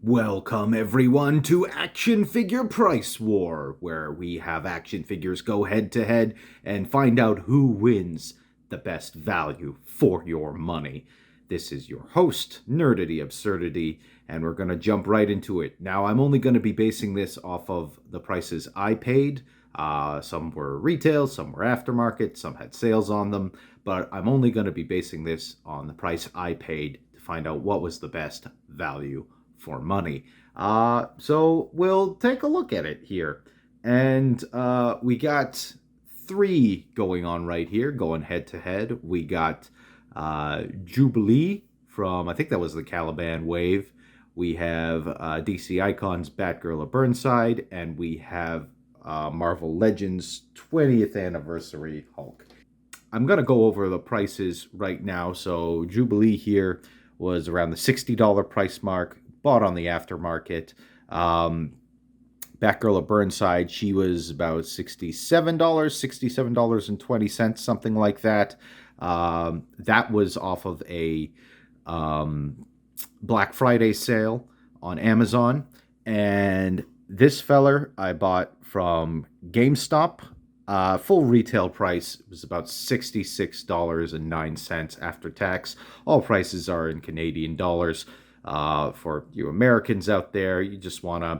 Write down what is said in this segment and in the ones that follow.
Welcome everyone to Action Figure Price War, where we have action figures go head to head and find out who wins the best value for your money. This is your host, Nerdity Absurdity, and we're going to jump right into it. Now, I'm only going to be basing this off of the prices I paid. Some were retail, some were aftermarket, some had sales on them, but I'm only going to be basing this on the price I paid to find out what was the best value for money. So we'll take a look at it here. And we got three going on right here, going head to head. We got Jubilee from, I think that was the Caliban wave. We have DC Icons Batgirl of Burnside, and we have Marvel Legends 20th Anniversary Hulk. I'm going to go over the prices right now. So Jubilee here was around the $60 price mark, bought on the aftermarket. Batgirl of Burnside, she was about $67.20, something like that. That was off of a Black Friday sale on Amazon. And this feller I bought from GameStop. Full retail price was about $66.09 after tax. All prices are in Canadian dollars. For you Americans out there, you just want to,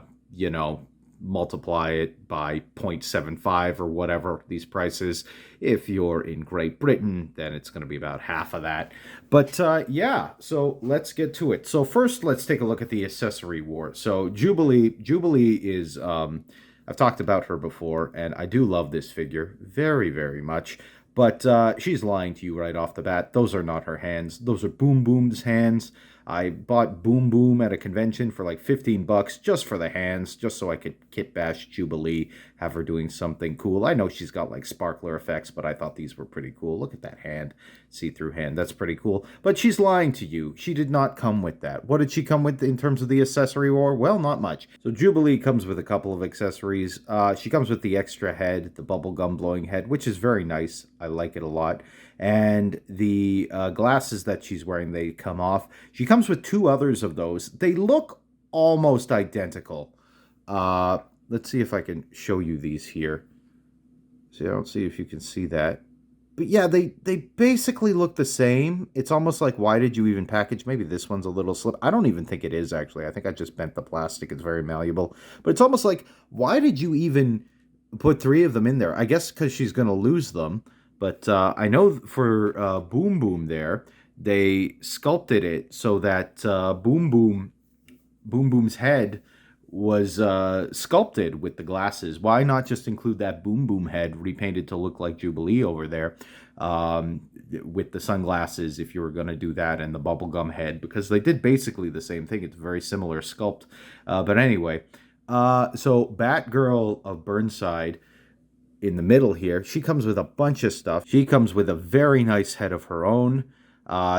multiply it by 0.75 or whatever these prices. If you're in Great Britain, then it's going to be about half of that. But yeah, so let's get to it. So first, let's take a look at the accessory war. So Jubilee is, I've talked about her before, and I do love this figure very, very much. But she's lying to you right off the bat. Those are not her hands. Those are Boom Boom's hands. I bought Boom Boom at a convention for like $15 just for the hands, just so I could kit bash Jubilee, have her doing something cool. I know she's got like sparkler effects, but I thought these were pretty cool. Look at that hand, see-through hand. That's pretty cool. But she's lying to you. She did not come with that. What did she come with in terms of the accessory war? Well, not much. So Jubilee comes with a couple of accessories. She comes with the extra head, the bubblegum blowing head, which is very nice. I like it a lot. And the glasses that she's wearing, they come off. She comes with two others of those. They look almost identical. Let's see if I can show you these here. See, I don't see if you can see that. But yeah, they basically look the same. It's almost like, why did you even package? Maybe this one's a little slip. I don't even think it is, actually. I think I just bent the plastic. It's very malleable. But it's almost like, why did you even put three of them in there? I guess because she's going to lose them. But I know for Boom Boom there, they sculpted it so that Boom Boom's head was sculpted with the glasses. Why not just include that Boom Boom head repainted to look like Jubilee over there with the sunglasses if you were going to do that, and the bubblegum head, because they did basically the same thing. It's a very similar sculpt. But anyway, so Batgirl of Burnside, in the middle here, she comes with a bunch of stuff. She comes with a very nice head of her own.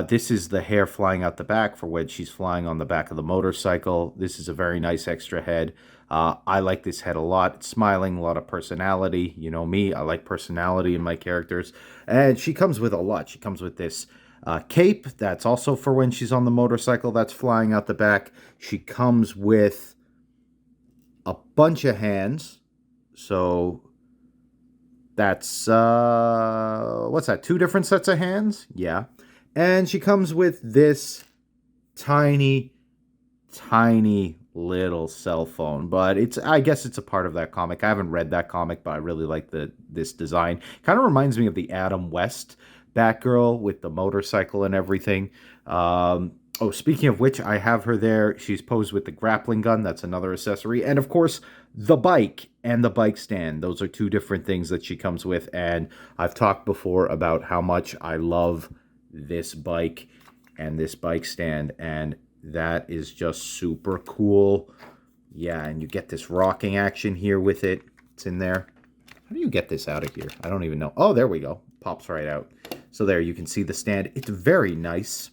This is the hair flying out the back for when she's flying on the back of the motorcycle. This is a very nice extra head. I like this head a lot. It's smiling, a lot of personality. You know me, I like personality in my characters. And she comes with a lot. She comes with this cape that's also for when she's on the motorcycle that's flying out the back. She comes with a bunch of hands. So that's, what's that, 2 different sets of hands? Yeah. And she comes with this tiny little cell phone. But I guess it's a part of that comic. I haven't read that comic, but I really like this design. Kind of reminds me of the Adam West Batgirl with the motorcycle and everything. Oh, speaking of which, I have her there. She's posed with the grappling gun. That's another accessory. And, of course, the bike and the bike stand. Those are 2 different things that she comes with. And I've talked before about how much I love this bike and this bike stand. And that is just super cool. Yeah, and you get this rocking action here with it. It's in there. How do you get this out of here? I don't even know. Oh, there we go. Pops right out. So there, you can see the stand. It's very nice.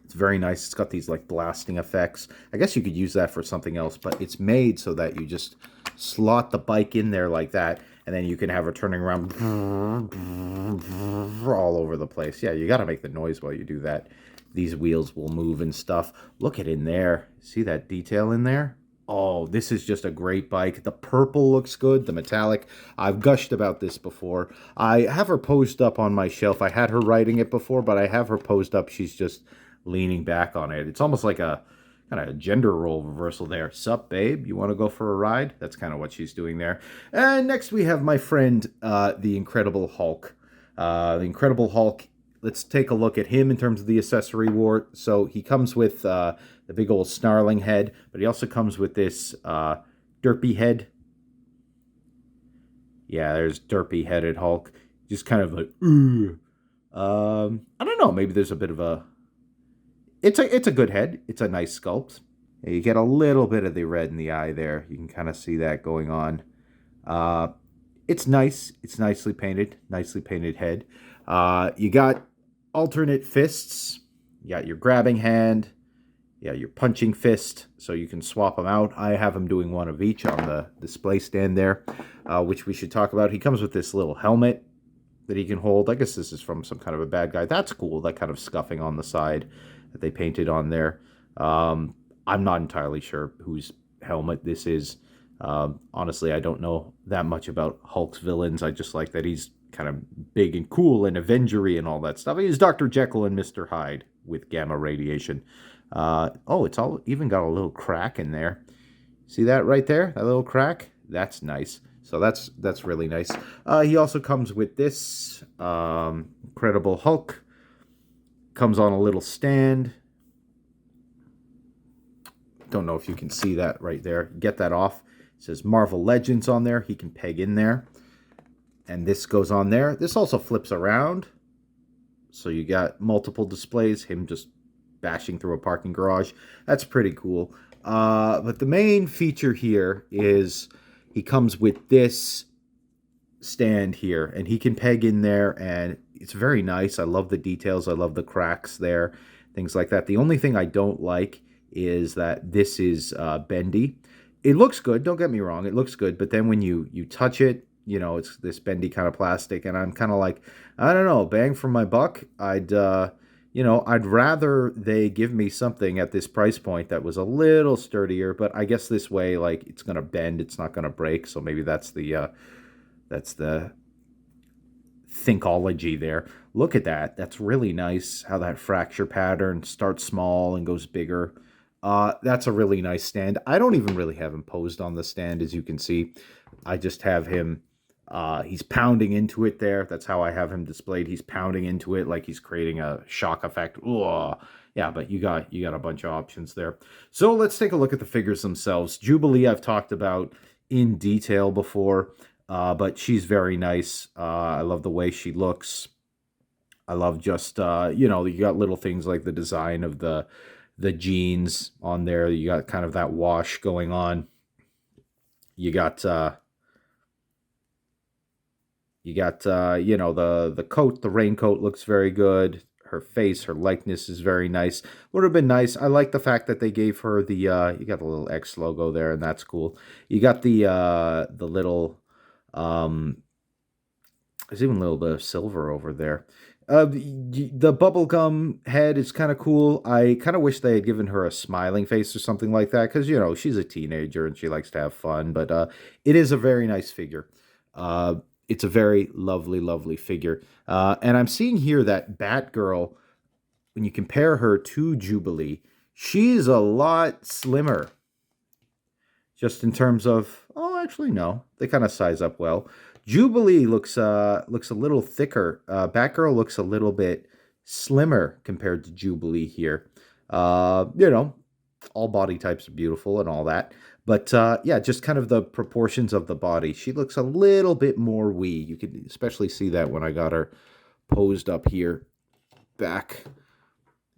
Very nice. It's got these like blasting effects. I guess you could use that for something else, but it's made so that you just slot the bike in there like that, and then you can have her turning around all over the place. Yeah, you got to make the noise while you do that. these wheels will move and stuff. Look at in there. See that detail in there? Oh, this is just a great bike. The purple looks good, the metallic. I've gushed about this before. I have her posed up on my shelf. I had her riding it before, but I have her posed up. She's just leaning back on it. It's almost like a kind of a gender role reversal there. Sup, babe? You want to go for a ride? That's kind of what she's doing there. And next we have my friend, the Incredible Hulk. The Incredible Hulk, let's take a look at him in terms of the accessory war. So he comes with the big old snarling head, but he also comes with this derpy head. Yeah, there's derpy-headed Hulk. Just kind of like, I don't know, maybe there's a bit of a... It's a good head. It's a nice sculpt. You get a little bit of the red in the eye there. You can kind of see that going on. It's nice. It's nicely painted. Nicely painted head. You got alternate fists. You got your grabbing hand. Yeah, your punching fist. So you can swap them out. I have him doing one of each on the display stand there, which we should talk about. He comes with this little helmet that he can hold. I guess this is from some kind of a bad guy. That's cool. That kind of scuffing on the side that they painted on there. I'm not entirely sure whose helmet this is. Honestly, I don't know that much about Hulk's villains. I just like that he's kind of big and cool and Avengery and all that stuff. He's Dr. Jekyll and Mr. Hyde with gamma radiation. Oh, it's all even got a little crack in there. See that right there? That little crack? That's nice. So that's really nice. He also comes with this Incredible Hulk. Comes on a little stand. Don't know if you can see that right there. Get that off. It says Marvel Legends on there. He can peg in there. And this goes on there. This also flips around. So you got multiple displays. Him just bashing through a parking garage. That's pretty cool. But the main feature here is he comes with this stand here. And he can peg in there, and it's very nice. I love the details. I love the cracks there. Things like that. The only thing I don't like is that this is bendy. It looks good. Don't get me wrong. It looks good. But then when you touch it, you know, it's this bendy kind of plastic. And I'm kind of like, I don't know, bang for my buck. I'd rather they give me something at this price point that was a little sturdier. But I guess this way, like, it's going to bend. It's not going to break. So maybe that's the thinkology there. Look at that. That's really nice how that fracture pattern starts small and goes bigger. That's a really nice stand. I don't even really have him posed on the stand, as you can see. I just have him, he's pounding into it there. That's how I have him displayed. He's pounding into it like he's creating a shock effect. Ooh. Yeah, but you got a bunch of options there. So let's take a look at the figures themselves. Jubilee I've talked about in detail before, but she's very nice. I love the way she looks. I love just, you got little things like the design of the jeans on there. You got kind of that wash going on. You got the coat, the raincoat looks very good. Her face, her likeness is very nice. Would have been nice. I like the fact that they gave her the, you got the little X logo there, and that's cool. You got the little, there's even a little bit of silver over there. The bubblegum head is kind of cool. I kind of wish they had given her a smiling face or something like that, because, she's a teenager and she likes to have fun. But it is a very nice figure. It's a very lovely, lovely figure. And I'm seeing here that Batgirl, when you compare her to Jubilee, she's a lot slimmer. Just in terms of, oh, actually, no. They kind of size up well. Jubilee looks a little thicker. Batgirl looks a little bit slimmer compared to Jubilee here. All body types are beautiful and all that. But, yeah, just kind of the proportions of the body. She looks a little bit more wee. You can especially see that when I got her posed up here back.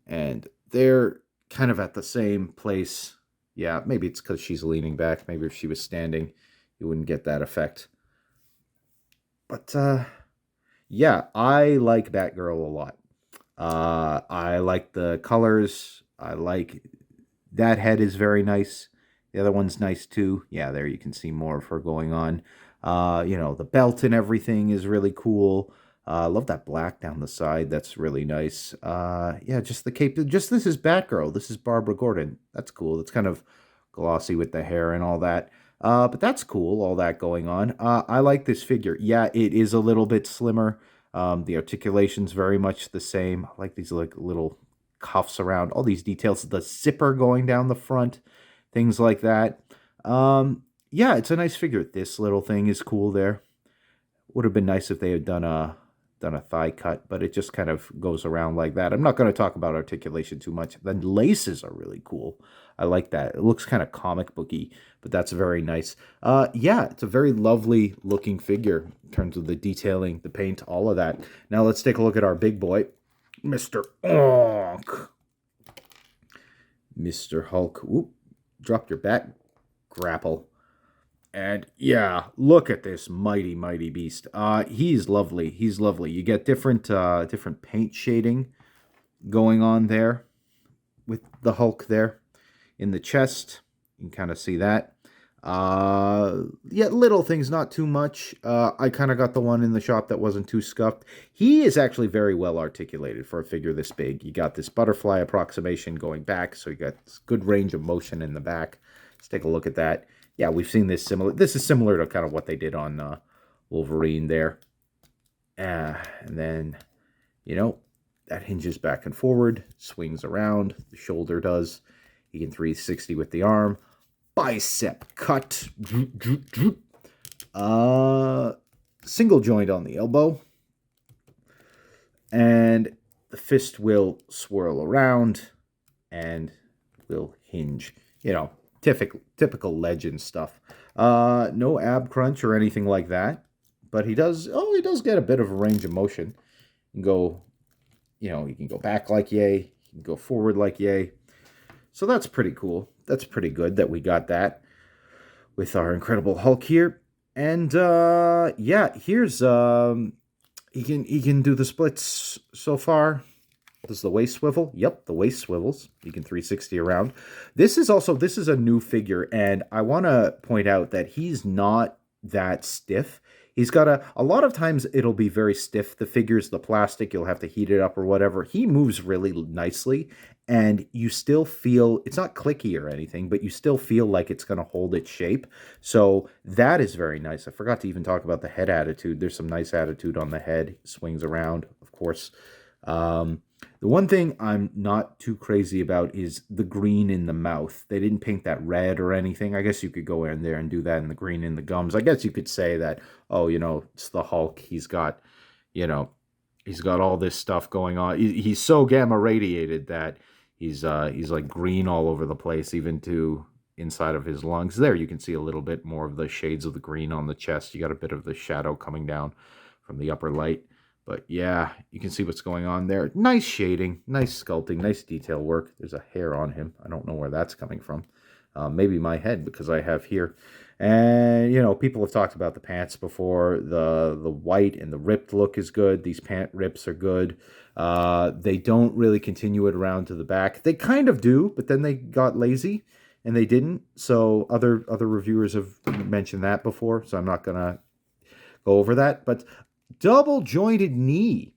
And they're kind of at the same place. Yeah, maybe it's because she's leaning back. Maybe if she was standing, you wouldn't get that effect. But, yeah, I like Batgirl a lot. I like the colors. I like that head is very nice. The other one's nice, too. Yeah, there you can see more of her going on. The belt and everything is really cool. I love that black down the side. That's really nice. Yeah, just the cape. Just this is Batgirl. This is Barbara Gordon. That's cool. It's kind of glossy with the hair and all that. But that's cool, all that going on. I like this figure. Yeah, it is a little bit slimmer. The articulation's very much the same. I like these like little cuffs around, all these details. The zipper going down the front, things like that. Yeah, it's a nice figure. This little thing is cool there. Would have been nice if they had done a thigh cut, but it just kind of goes around like that. I'm not going to talk about articulation too much. The laces are really cool. I like that. It looks kind of comic booky, but that's very nice. Yeah, it's a very lovely looking figure in terms of the detailing, the paint, all of that. Now let's take a look at our big boy, Mr. Onk. Mr. Hulk. Oop, dropped your bat grapple. And yeah, look at this mighty, mighty beast. He's lovely. He's lovely. You get different paint shading going on there with the Hulk there in the chest. You can kind of see that. Yeah, little things, not too much. I kind of got the one in the shop that wasn't too scuffed. He is actually very well articulated for a figure this big. You got this butterfly approximation going back, so you got this good range of motion in the back. Let's take a look at that. Yeah, we've seen this similar. This is similar to kind of what they did on Wolverine there. And then, that hinges back and forward, swings around. The shoulder does. He can 360 with the arm. Bicep cut. Single joint on the elbow. And the fist will swirl around and will hinge. Typical legend stuff. No ab crunch or anything like that. But he does get a bit of a range of motion. You can go, you can go back like yay. You can go forward like yay. So that's pretty cool. That's pretty good that we got that with our Incredible Hulk here. And yeah, here's he can do the splits so far. Does the waist swivel? Yep, the waist swivels. You can 360 around. This is a new figure, and I want to point out that he's not that stiff. He's got a lot of times it'll be very stiff. The figure's the plastic, you'll have to heat it up or whatever. He moves really nicely, and you still feel, it's not clicky or anything, but you still feel like it's going to hold its shape. So that is very nice. I forgot to even talk about the head attitude. There's some nice attitude on the head. Swings around, of course. The one thing I'm not too crazy about is the green in the mouth. They didn't paint that red or anything. I guess you could go in there and do that in the green in the gums. I guess you could say that, oh, it's the Hulk. He's got all this stuff going on. He's so gamma radiated that he's like green all over the place, even to inside of his lungs. There you can see a little bit more of the shades of the green on the chest. You got a bit of the shadow coming down from the upper light. But yeah, you can see what's going on there. Nice shading, nice sculpting, nice detail work. There's a hair on him. I don't know where that's coming from. Maybe my head, because I have here. And, people have talked about the pants before. The white and the ripped look is good. These pant rips are good. They don't really continue it around to the back. They kind of do, but then they got lazy and they didn't. So other reviewers have mentioned that before, so I'm not going to go over that. But double jointed knee.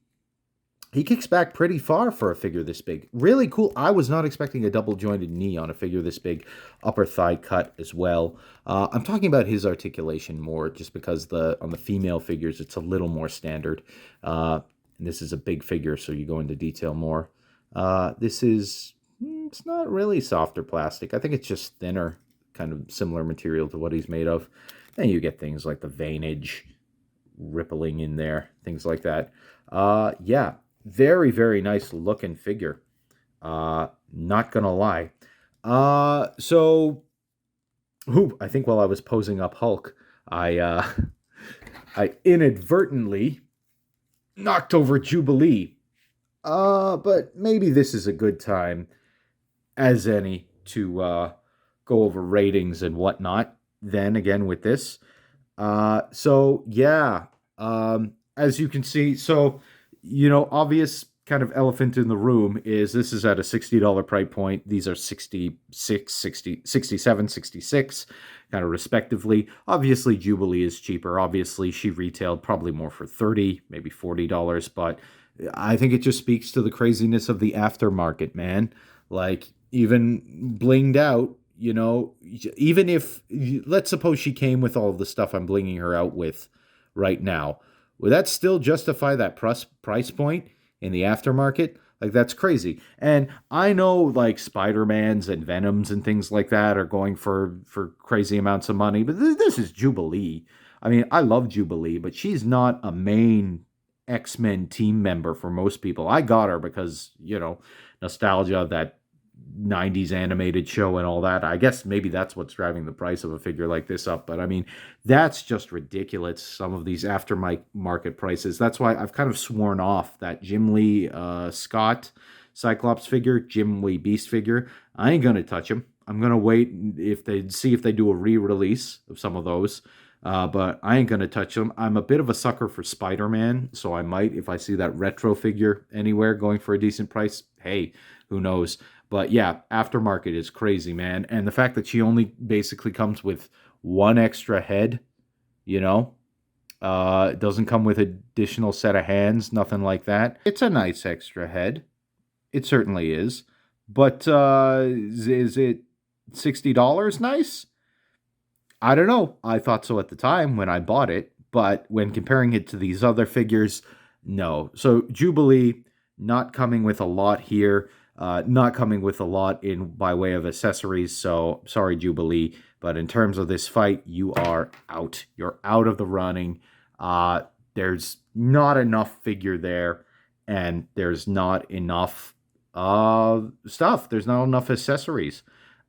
He kicks back pretty far for a figure this big. Really cool. I was not expecting a double jointed knee on a figure this big. Upper thigh cut as well. I'm talking about his articulation more just because on the female figures it's a little more standard. And this is a big figure, so you go into detail more. It's not really softer plastic. I think it's just thinner, kind of similar material to what he's made of. Then you get things like the veinage rippling in there, things like that. Yeah, very, very nice looking figure. Not gonna lie. I think while I was posing up Hulk, I inadvertently knocked over Jubilee. But maybe this is a good time as any to go over ratings and whatnot. Then again with this. Yeah, as you can see, so, obvious kind of elephant in the room is this is at a $60 price point. These are 66, 60, 67, 66, kind of respectively. Obviously, Jubilee is cheaper. Obviously, she retailed probably more for 30, maybe $40, but I think it just speaks to the craziness of the aftermarket, man. Like, even blinged out, even if, let's suppose she came with all the stuff I'm blinging her out with right now, would that still justify that price point in the aftermarket? Like, that's crazy. And I know, like, Spider-Mans and Venoms and things like that are going for crazy amounts of money, but this is Jubilee. I mean, I love Jubilee, but she's not a main X-Men team member for most people. I got her because, nostalgia, that 90s animated show and all that. I guess maybe that's what's driving the price of a figure like this up. But I mean, that's just ridiculous. Some of these aftermarket prices. That's why I've kind of sworn off that Jim Lee Scott Cyclops figure, Jim Lee Beast figure. I ain't gonna touch him. I'm gonna wait if they see if they do a re-release of some of those. But I ain't gonna touch them. I'm a bit of a sucker for Spider-Man, so I might, if I see that retro figure anywhere going for a decent price. Hey, who knows? But yeah, aftermarket is crazy, man. And the fact that she only basically comes with one extra head, it doesn't come with additional set of hands, nothing like that. It's a nice extra head. It certainly is. But is it $60 nice? I don't know. I thought so at the time when I bought it. But when comparing it to these other figures, no. So Jubilee, not coming with a lot here. Not coming with a lot in by way of accessories, so sorry, Jubilee. But in terms of this fight, you are out. You're out of the running. There's not enough figure there, and there's not enough stuff. There's not enough accessories.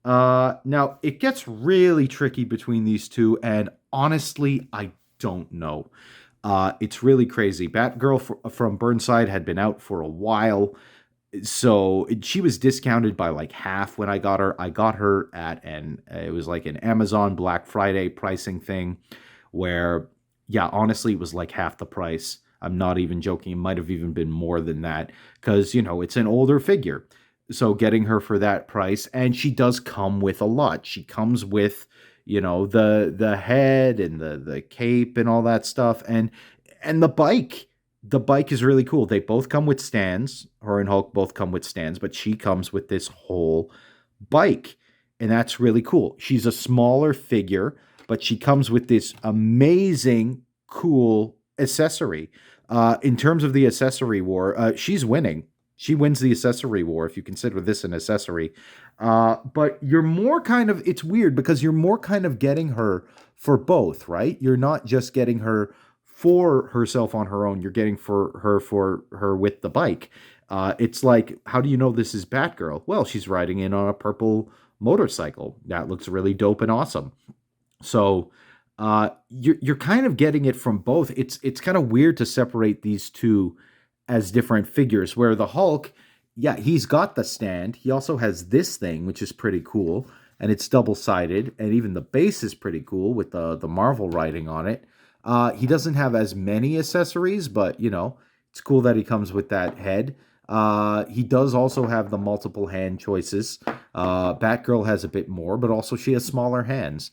Now, it gets really tricky between these two, and honestly, I don't know. It's really crazy. Batgirl from Burnside had been out for a while. So she was discounted by like half when I got her. I got her at it was like an Amazon Black Friday pricing thing where, yeah, honestly, it was like half the price. I'm not even joking. It might have even been more than that because, it's an older figure. So getting her for that price, and she does come with a lot. She comes with, the head and the cape and all that stuff and the bike. The bike is really cool. They both come with stands. Her and Hulk both come with stands, but she comes with this whole bike. And that's really cool. She's a smaller figure, but she comes with this amazing, cool accessory. In terms of the accessory war, she's winning. She wins the accessory war if you consider this an accessory. But you're more kind of, it's weird because you're more kind of getting her for both, right? You're not just getting her for herself on her own, you're getting for her with the bike. It's like, how do you know this is Batgirl? Well, she's riding in on a purple motorcycle. That looks really dope and awesome. So you're kind of getting it from both. It's kind of weird to separate these two as different figures, where the Hulk, yeah, he's got the stand. He also has this thing, which is pretty cool, and it's double-sided, and even the base is pretty cool with the Marvel writing on it. He doesn't have as many accessories, but, it's cool that he comes with that head. He does also have the multiple hand choices. Batgirl has a bit more, but also she has smaller hands.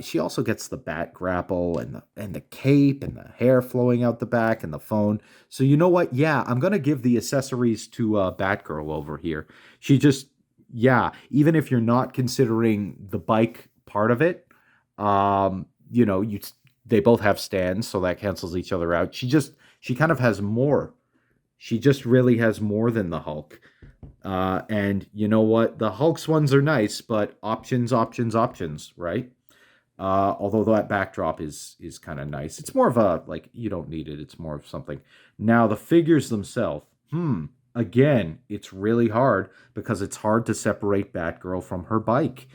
She also gets the bat grapple and the cape and the hair flowing out the back and the phone. So you know what? Yeah, I'm going to give the accessories to Batgirl over here. She just, yeah, even if you're not considering the bike part of it, they both have stands, so that cancels each other out. She kind of has more. She just really has more than the Hulk. And you know what? The Hulk's ones are nice, but options, right? Although that backdrop is kind of nice. It's more of a, like, you don't need it. It's more of something. Now, the figures themselves, again, it's really hard because it's hard to separate Batgirl from her bike.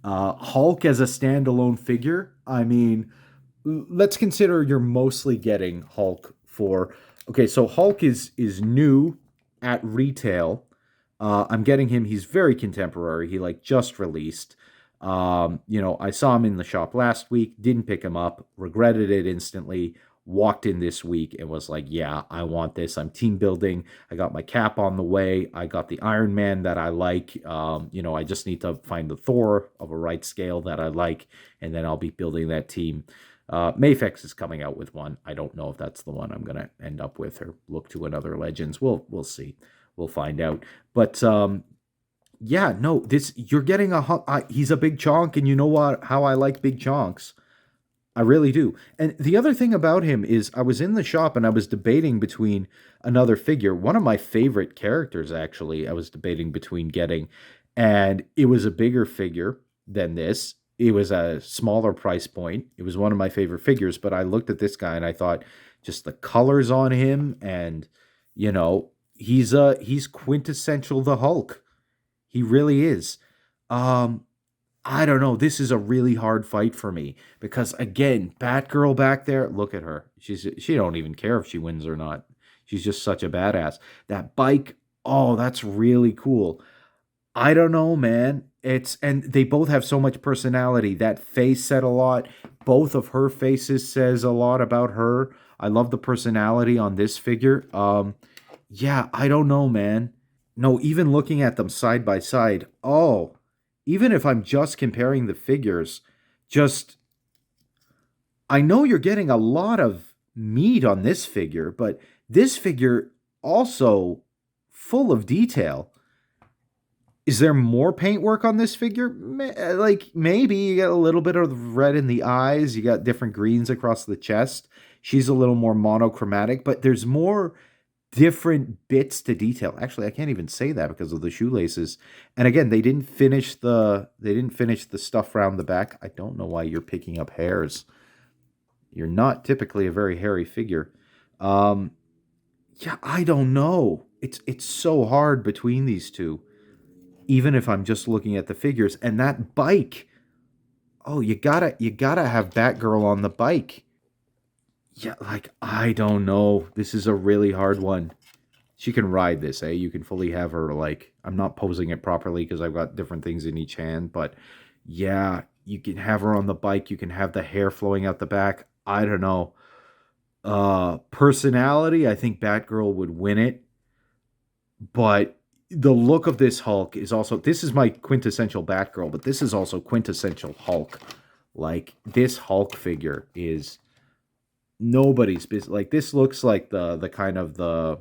Hulk as a standalone figure, I mean, let's consider you're mostly getting Hulk for... Okay, so Hulk is new at retail. I'm getting him. He's very contemporary. He, just released. I saw him in the shop last week. Didn't pick him up. Regretted it instantly. walked in this week and was like, yeah, I want this. I'm team building. I got my Cap on the way. I got the Iron Man that I like. I just need to find the Thor of a right scale that I like, and then I'll be building that team. Mafex is coming out with one. I don't know if that's the one I'm gonna end up with or look to another Legends. We'll see. We'll find out. But yeah, no, this you're getting he's a big chonk, and you know what? How I like big chonks. I really do. And the other thing about him is I was in the shop and I was debating between another figure, one of my favorite characters actually. I was debating between getting, and it was a bigger figure than this. It was a smaller price point. It was one of my favorite figures, but I looked at this guy and I thought just the colors on him, and he's quintessential the Hulk. He really is. Um I don't know. This is a really hard fight for me because again, Batgirl back there, look at her. She don't even care if she wins or not. She's just such a badass. That bike, oh, that's really cool. I don't know, man. And they both have so much personality. That face said a lot. Both of her faces says a lot about her. I love the personality on this figure. Yeah, I don't know, man. No, even looking at them side by side. Oh, even if I'm just comparing the figures, just I know you're getting a lot of meat on this figure, but this figure also full of detail. Is there more paintwork on this figure? Like maybe you got a little bit of red in the eyes, you got different greens across the chest. She's a little more monochromatic, but there's more different bits to detail. Actually, I can't even say that because of the shoelaces. And again, they didn't finish the stuff around the back. I don't know why you're picking up hairs. You're not typically a very hairy figure. Um, yeah, I don't know. It's so hard between these two, even if I'm just looking at the figures. And that bike, oh, you gotta have Batgirl on the bike. Yeah, like I don't know. This is a really hard one. She can ride this, eh? You can fully have her like I'm not posing it properly because I've got different things in each hand, but yeah, you can have her on the bike, you can have the hair flowing out the back. I don't know. Personality, I think Batgirl would win it, but the look of this Hulk is also this is my quintessential Batgirl, but this is also quintessential Hulk. Like this Hulk figure is nobody's business. Like this looks like the kind of the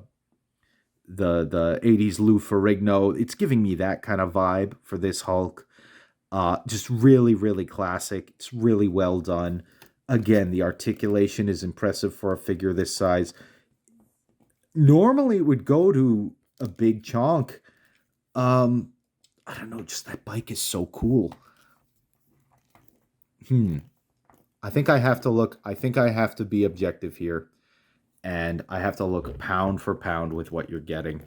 80s Lou Ferrigno. It's giving me that kind of vibe for this Hulk. Just really, really classic. It's really well done. Again, the articulation is impressive for a figure this size. Normally it would go to a big chonk. Um, I don't know, just that bike is so cool. Hmm. I think I have to be objective here, and I have to look pound for pound with what you're getting.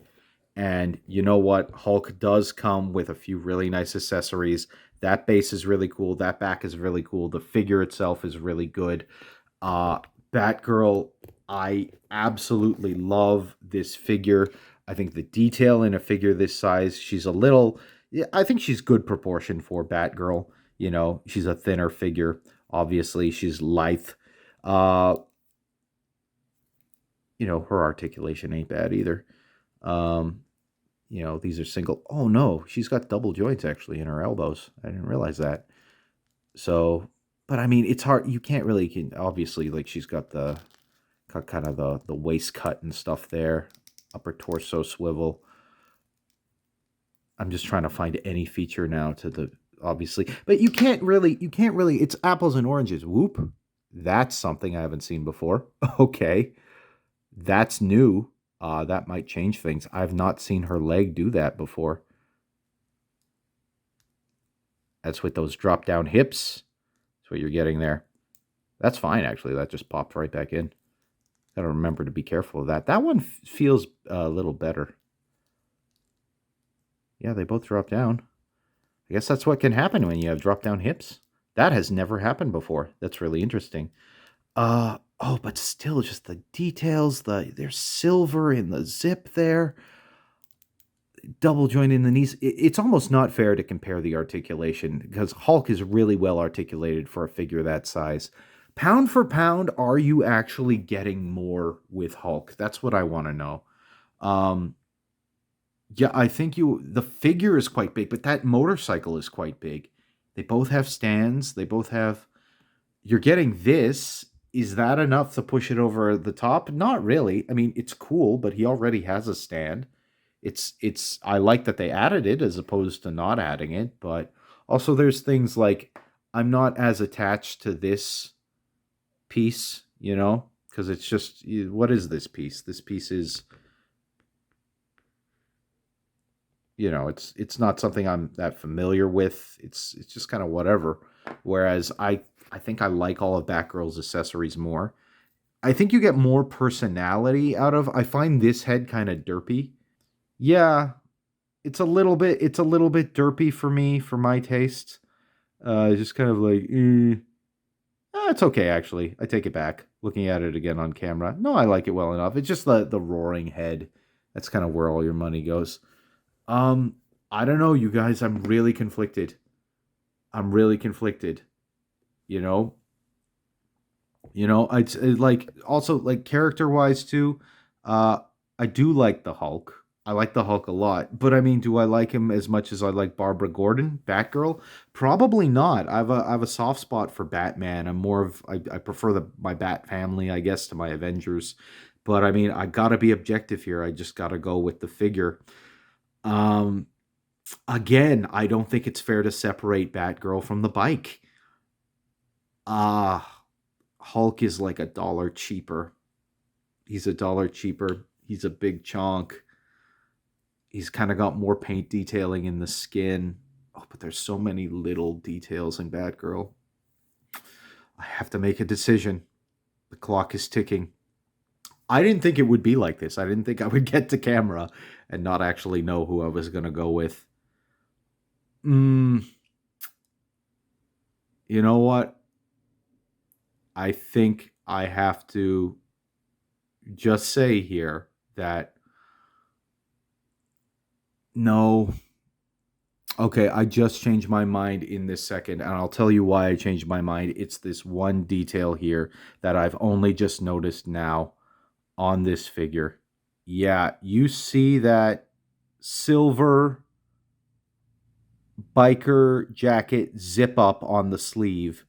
And you know what? Hulk does come with a few really nice accessories. That base is really cool. That back is really cool. The figure itself is really good. Uh, Batgirl, I absolutely love this figure. I think the detail in a figure this size, she's a little, yeah, I think she's good proportion for Batgirl. She's a thinner figure. Obviously, she's lithe. Uh, her articulation ain't bad either. Um, these are single. Oh no, she's got double joints actually in her elbows. I didn't realize that. So, but I mean, it's hard. You can't really obviously like she's got kind of the waist cut and stuff there, upper torso swivel. I'm just trying to find any feature now to the obviously, but you can't really. It's apples and oranges. Whoop, that's something I haven't seen before. Okay, that's new. That might change things. I've not seen her leg do that before. That's with those drop down hips. That's what you're getting there. That's fine, actually. That just popped right back in. Gotta remember to be careful of that. That one feels a little better. Yeah, they both drop down. I guess that's what can happen when you have drop down hips. That has never happened before. That's really interesting. But still, just the details. There's silver in the zip there. Double joint in the knees. It's almost not fair to compare the articulation because Hulk is really well articulated for a figure that size. Pound for pound, are you actually getting more with Hulk? That's what I want to know. Um, yeah, I think the figure is quite big, but that motorcycle is quite big. They both have stands. They both have. You're getting this. Is that enough to push it over the top? Not really. I mean, it's cool, but he already has a stand. It's I like that they added it as opposed to not adding it, but also there's things like I'm not as attached to this piece, because it's just what is this piece? This piece is, it's not something I'm that familiar with. It's just kind of whatever. Whereas I think I like all of Batgirl's accessories more. I think you get more personality out of. I find this head kind of derpy. Yeah, it's a little bit derpy for me, for my taste. Just kind of like, it's okay actually. I take it back. Looking at it again on camera, no, I like it well enough. It's just the roaring head. That's kind of where all your money goes. Um, I don't know, you guys. I'm really conflicted. I'm really conflicted. You know, it's like also like character wise too. Uh, I do like the Hulk. I like the Hulk a lot, but I mean, do I like him as much as I like Barbara Gordon, Batgirl? Probably not. I have a soft spot for Batman. I prefer my Bat family, I guess, to my Avengers. But I mean, I gotta be objective here. I just gotta go with the figure. Um, Again, I don't think it's fair to separate Batgirl from the bike. Ah, Hulk is like a dollar cheaper. He's a dollar cheaper. He's a big chunk. He's kind of got more paint detailing in the skin. Oh, but there's so many little details in Batgirl. I have to make a decision. The clock is ticking. I didn't think it would be like this. I didn't think I would get to camera and not actually know who I was going to go with. Mm, you know what? I think I have to just say here that no. Okay, I just changed my mind in this second, and I'll tell you why I changed my mind. It's this one detail here that I've only just noticed now on this figure. Yeah, you see that silver biker jacket zip up on the sleeve.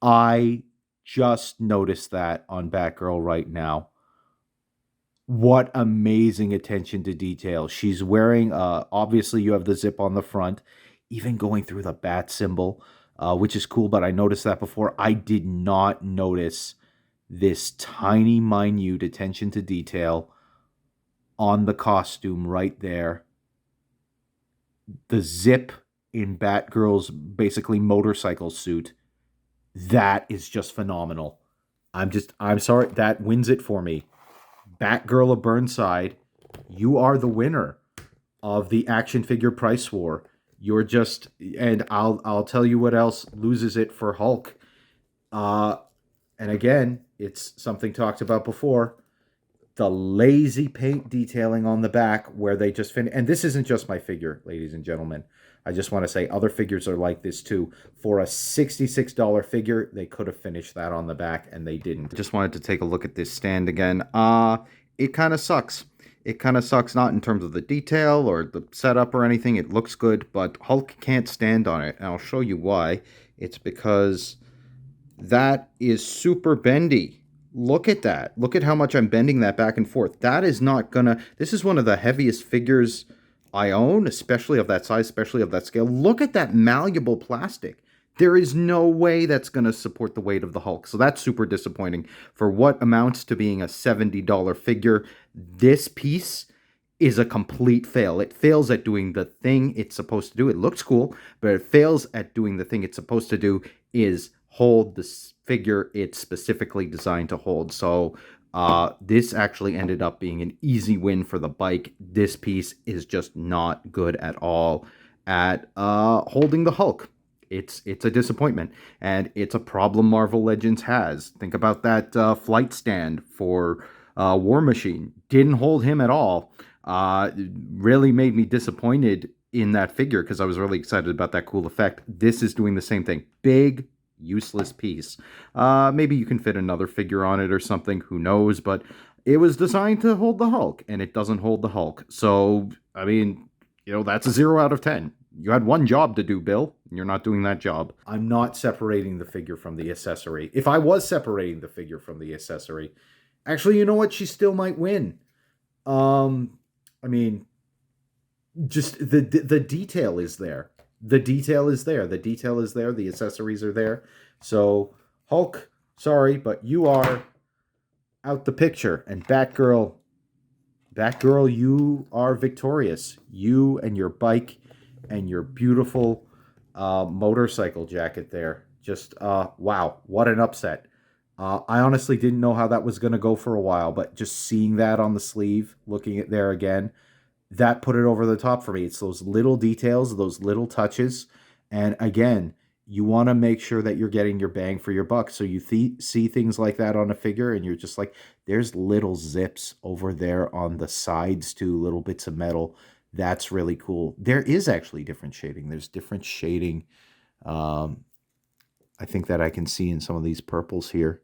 I just noticed that on Batgirl right now. What amazing attention to detail. She's wearing, obviously, you have the zip on the front, even going through the bat symbol, which is cool, but I noticed that before. I did not notice this tiny, minute attention to detail on the costume right there. The zip in Batgirl's basically motorcycle suit. That is just phenomenal. I'm sorry, that wins it for me. Batgirl of Burnside, you are the winner of the action figure price war. You're just, and I'll tell you what else loses it for Hulk. Uh, and again, it's something talked about before. The lazy paint detailing on the back where they just finish. And this isn't just my figure, ladies and gentlemen. I just want to say other figures are like this too. For a $66 figure, they could have finished that on the back and they didn't. Just wanted to take a look at this stand again. It kind of sucks. It kind of sucks, not in terms of the detail or the setup or anything. It looks good, but Hulk can't stand on it. And I'll show you why. It's because that is super bendy. Look at that. Look at how much I'm bending that back and forth. That is not gonna... This is one of the heaviest figures I own, especially of that size, especially of that scale. Look at that malleable plastic. There is no way that's going to support the weight of the Hulk. So that's super disappointing. For what amounts to being a $70 figure, this piece is a complete fail. It fails at doing the thing it's supposed to do. It looks cool, but it fails at doing the thing it's supposed to do, is hold the figure it's specifically designed to hold. So this actually ended up being an easy win for the bike. This piece is just not good at all at holding the Hulk. It's a disappointment, and it's a problem Marvel Legends has. Think about that flight stand for War Machine. Didn't hold him at all. Really made me disappointed in that figure because I was really excited about that cool effect. This is doing the same thing. Big, Useless piece. Maybe you can fit another figure on it or something, who knows, but it was designed to hold the Hulk, and it doesn't hold the Hulk. So, I mean, that's a 0 out of 10. You had one job to do, Bill, and you're not doing that job. I'm not separating the figure from the accessory. If I was separating the figure from the accessory, actually, you know what? She still might win. I mean, just the detail is there. The detail is there. The detail is there. The accessories are there. So, Hulk, sorry, but you are out the picture. And Batgirl, you are victorious. You and your bike and your beautiful motorcycle jacket there. Just, wow, what an upset. I honestly didn't know how that was going to go for a while, but just seeing that on the sleeve, looking at there again, that put it over the top for me. It's those little details, those little touches. And again, you want to make sure that you're getting your bang for your buck. So you see things like that on a figure and you're just like, there's little zips over there on the sides too, little bits of metal. That's really cool. There is actually different shading. There's different shading. I think that I can see in some of these purples here.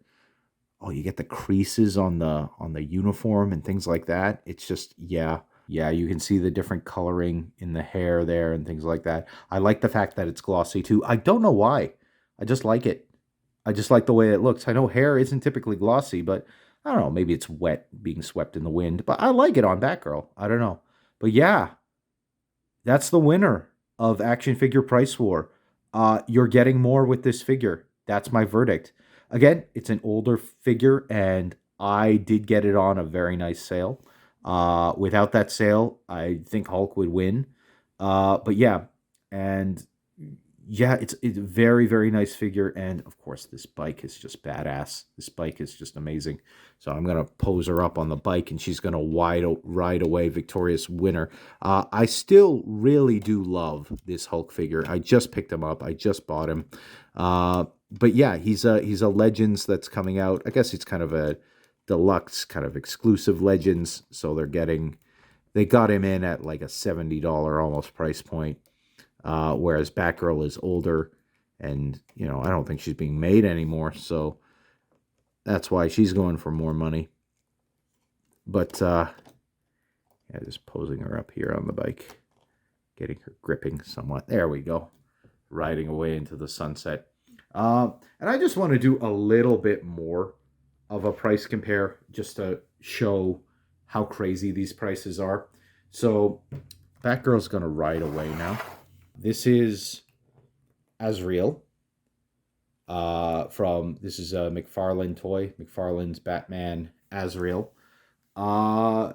Oh, you get the creases on the uniform and things like that. It's just, yeah, you can see the different coloring in the hair there and things like that. I like the fact that it's glossy too. I don't know why. I just like it. I just like the way it looks. I know hair isn't typically glossy, but I don't know. Maybe it's wet, being swept in the wind. But I like it on Batgirl. I don't know. But yeah, that's the winner of Action Figure Price War. You're getting more with this figure. That's my verdict. Again, it's an older figure, and I did get it on a very nice sale. Without that sale, I think Hulk would win. But yeah, and yeah, it's a very, very nice figure. And of course, this bike is just badass. This bike is just amazing. So I'm going to pose her up on the bike and she's going to ride away victorious winner. I still really do love this Hulk figure. I just picked him up. I just bought him. But yeah, he's a Legends that's coming out. I guess it's kind of a deluxe, kind of exclusive Legends. So they got him in at like a $70 almost price point. Whereas Batgirl is older and, I don't think she's being made anymore. So that's why she's going for more money. But, yeah, just posing her up here on the bike, getting her gripping somewhat. There we go. Riding away into the sunset. And I just want to do a little bit more of a price compare just to show how crazy these prices are. So Batgirl's going to ride away now. This is Azrael. This is a McFarlane toy, McFarlane's Batman Azrael. They're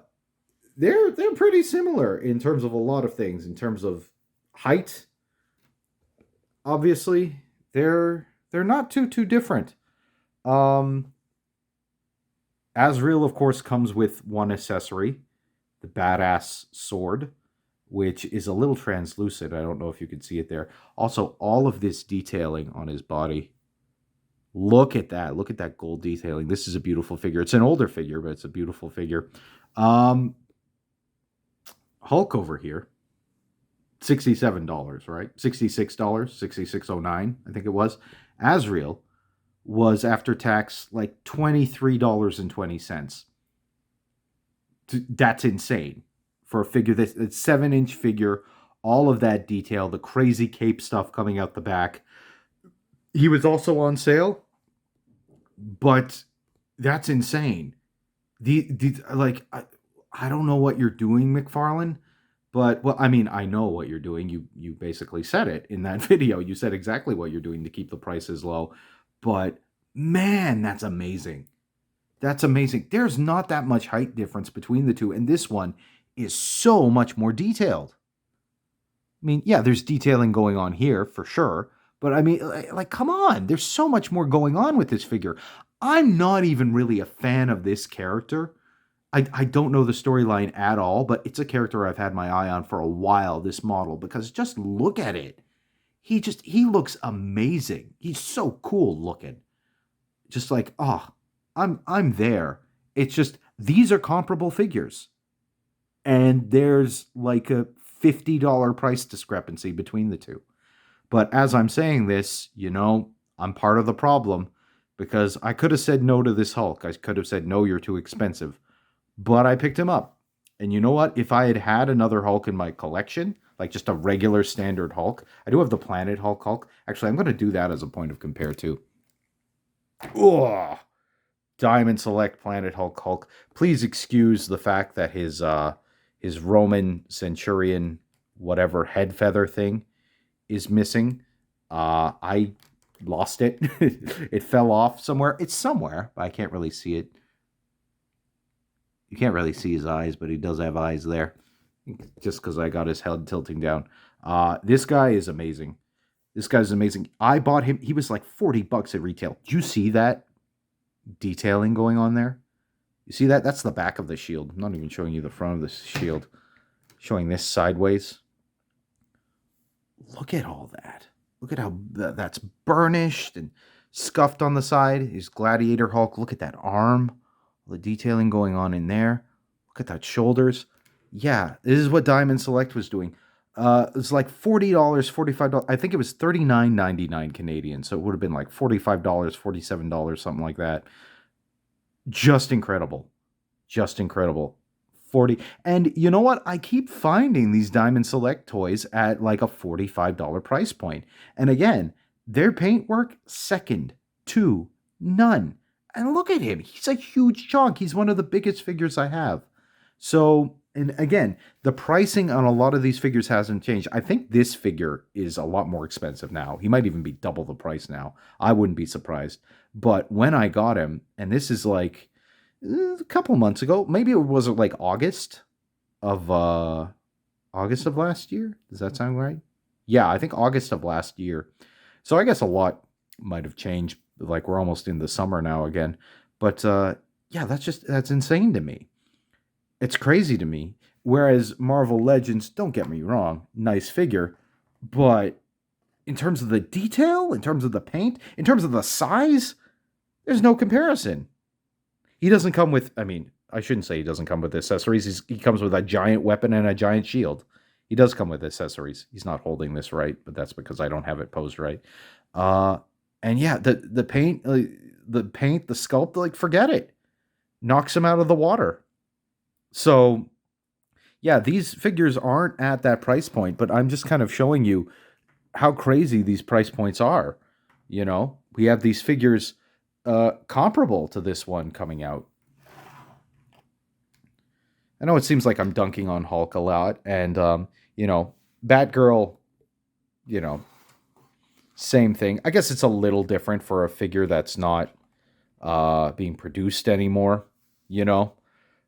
pretty similar in terms of a lot of things. In terms of height, obviously, they're not too different. Azrael, of course, comes with one accessory, the badass sword, which is a little translucent. I don't know if you can see it there. Also, all of this detailing on his body. Look at that. Look at that gold detailing. This is a beautiful figure. It's an older figure, but it's a beautiful figure. Hulk over here, $67, right? $66, $66.09, I think it was. Azrael was after tax like $23.20. That's insane. For a figure that's a 7-inch figure, all of that detail, the crazy cape stuff coming out the back. He was also on sale, but that's insane. I don't know what you're doing, McFarlane, but well, I mean, I know what you're doing. You basically said it in that video. You said exactly what you're doing to keep the prices low. But man, that's amazing. That's amazing. There's not that much height difference between the two, and this one is so much more detailed. I mean, yeah, there's detailing going on here for sure, but I mean, like, come on, there's so much more going on with this figure. I'm not even really a fan of this character. I don't know the storyline at all, but it's a character I've had my eye on for a while, this model, because just look at it. He looks amazing. He's so cool looking. Just like, oh, I'm there. It's just, these are comparable figures. And there's like a $50 price discrepancy between the two. But as I'm saying this, I'm part of the problem because I could have said no to this Hulk. I could have said, no, you're too expensive. But I picked him up. And you know what? If I had had another Hulk in my collection, like just a regular standard Hulk, I do have the Planet Hulk. Actually, I'm going to do that as a point of compare too. Ugh. Diamond Select Planet Hulk. Please excuse the fact that his Roman Centurion whatever head feather thing is missing. I lost it. It fell off somewhere. It's somewhere, but I can't really see it. You can't really see his eyes, but he does have eyes there. Just because I got his head tilting down. This guy is amazing. This guy's amazing. I bought him. He was like $40 at retail. Do you see that detailing going on there? You see that? That's the back of the shield. I'm not even showing you the front of the shield. Showing this sideways. Look at all that. Look at how that's burnished and scuffed on the side. His Gladiator Hulk. Look at that arm. The detailing going on in there. Look at that shoulders. Yeah, this is what Diamond Select was doing. It's like $40, $45. I think it was $39.99 Canadian. So it would have been like $45, $47, something like that. Just incredible. Just incredible. 40. And you know what? I keep finding these Diamond Select toys at like a $45 price point. And again, their paintwork, second to none. And look at him. He's a huge chunk. He's one of the biggest figures I have. So, and again, the pricing on a lot of these figures hasn't changed. I think this figure is a lot more expensive now. He might even be double the price now. I wouldn't be surprised. But when I got him, and this is like a couple months ago, maybe it was like August of last year. Does that sound right? Yeah, I think August of last year. So I guess a lot might have changed. Like we're almost in the summer now again. But yeah, that's insane to me. It's crazy to me. Whereas Marvel Legends, don't get me wrong, nice figure, but in terms of the detail, in terms of the paint, in terms of the size, there's no comparison. He doesn't come with, I mean, I shouldn't say he doesn't come with accessories. He comes with a giant weapon and a giant shield. He does come with accessories. He's not holding this right, but that's because I don't have it posed right. And yeah, the paint, the sculpt, like forget it, knocks him out of the water. So yeah, these figures aren't at that price point, but I'm just kind of showing you how crazy these price points are. You know, we have these figures comparable to this one coming out. I know it seems like I'm dunking on Hulk a lot, and you know, Batgirl, you know, same thing. I guess it's a little different for a figure that's not being produced anymore. You know,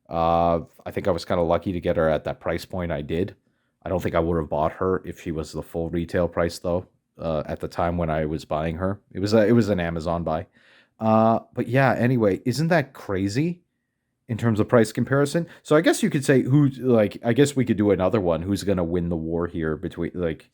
I think I was kind of lucky to get her at that price point I did. I don't think I would have bought her if she was the full retail price though. At the time when I was buying her, it was an Amazon buy. But yeah, anyway, isn't that crazy in terms of price comparison? So I guess you could say I guess we could do another one. Who's going to win the war here between, like,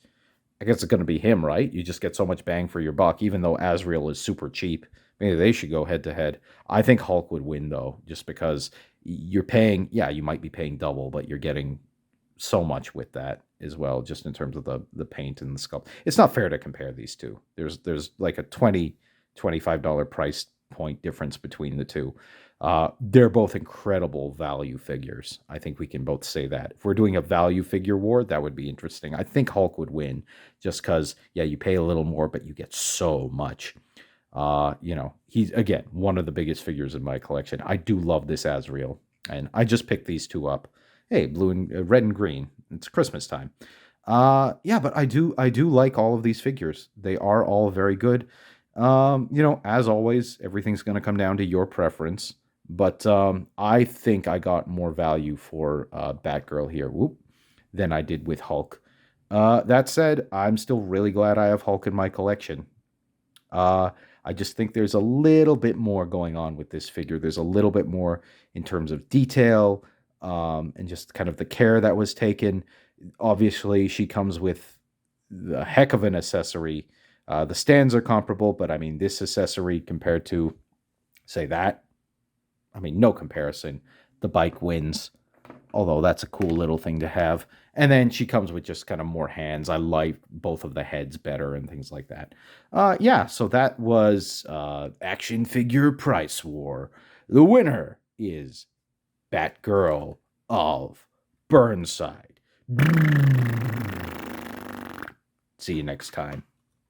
I guess it's going to be him, right? You just get so much bang for your buck, even though Azrael is super cheap. Maybe they should go head to head. I think Hulk would win though, just because you're paying, yeah, you might be paying double, but you're getting so much with that as well, just in terms of the paint and the sculpt. It's not fair to compare these two. There's like a $25 price point difference between the two. They're both incredible value figures. I think we can both say that. If we're doing a value figure war, that would be interesting. I think Hulk would win just because, yeah, you pay a little more, but you get so much. You know, he's, again, one of the biggest figures in my collection. I do love this Azrael, and I just picked these two up. Hey, blue and red and green. It's Christmas time. Yeah, but I do like all of these figures. They are all very good. You know, as always, everything's going to come down to your preference. But I think I got more value for Batgirl here than I did with Hulk. That said, I'm still really glad I have Hulk in my collection. I just think there's a little bit more going on with this figure. There's a little bit more in terms of detail and just kind of the care that was taken. Obviously, she comes with a heck of an accessory. The stands are comparable, but I mean, this accessory compared to, say, that, I mean, no comparison. The bike wins, although that's a cool little thing to have. And then she comes with just kind of more hands. I like both of the heads better and things like that. Yeah, so that was Action Figure Price War. The winner is Batgirl of Burnside. See you next time.